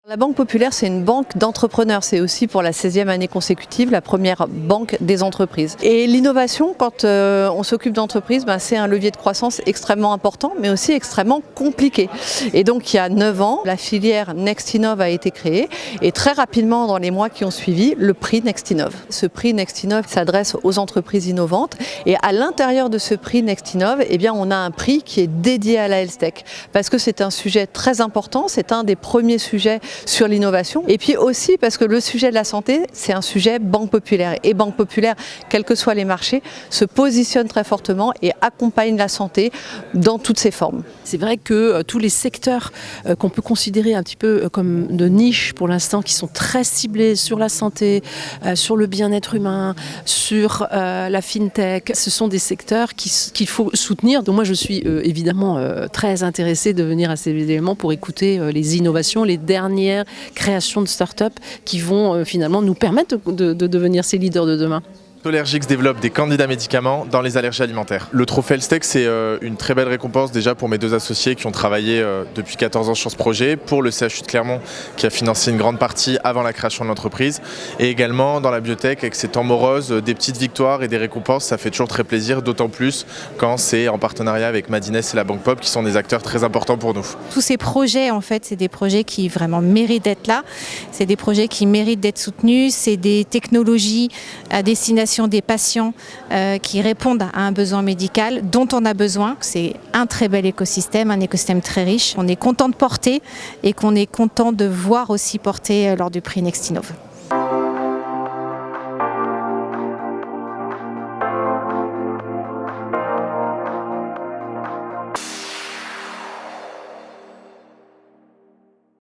La Banque Populaire, c'est une banque d'entrepreneurs. C'est aussi pour la 16e année consécutive la première banque des entreprises. Et l'innovation, quand on s'occupe d'entreprises, c'est un levier de croissance extrêmement important, mais aussi extrêmement compliqué. Et donc il y a 9 ans, la filière NextInnov a été créée et très rapidement, dans les mois qui ont suivi, le prix NextInnov. Ce prix NextInnov s'adresse aux entreprises innovantes et à l'intérieur de ce prix NextInnov, on a un prix qui est dédié à la health tech parce que c'est un sujet très important, c'est un des premiers sujets sur l'innovation et puis aussi parce que le sujet de la santé, c'est un sujet Banque Populaire et Banque Populaire, quels que soient les marchés, se positionne très fortement et accompagne la santé dans toutes ses formes. C'est vrai que tous les secteurs qu'on peut considérer un petit peu comme de niche pour l'instant, qui sont très ciblés sur la santé, sur le bien-être humain, sur la fintech, ce sont des secteurs qu'il faut soutenir. Donc moi je suis évidemment très intéressée de venir à ces éléments pour écouter les innovations, les dernières créations de start-up qui vont finalement nous permettre de devenir ces leaders de demain. Solergix développe des candidats médicaments dans les allergies alimentaires. Le trophée Health-Tech, c'est une très belle récompense déjà pour mes 2 associés qui ont travaillé depuis 14 ans sur ce projet, pour le CHU de Clermont qui a financé une grande partie avant la création de l'entreprise, et également dans la biotech avec ces temps moroses, des petites victoires et des récompenses, ça fait toujours très plaisir, d'autant plus quand c'est en partenariat avec Madines et la Banque Pop qui sont des acteurs très importants pour nous. Tous ces projets, en fait, c'est des projets qui vraiment méritent d'être là, c'est des projets qui méritent d'être soutenus, c'est des technologies à destination des patients qui répondent à un besoin médical dont on a besoin. C'est un très bel écosystème, un écosystème très riche. On est content de porter et qu'on est content de voir aussi porter lors du prix NextInnov.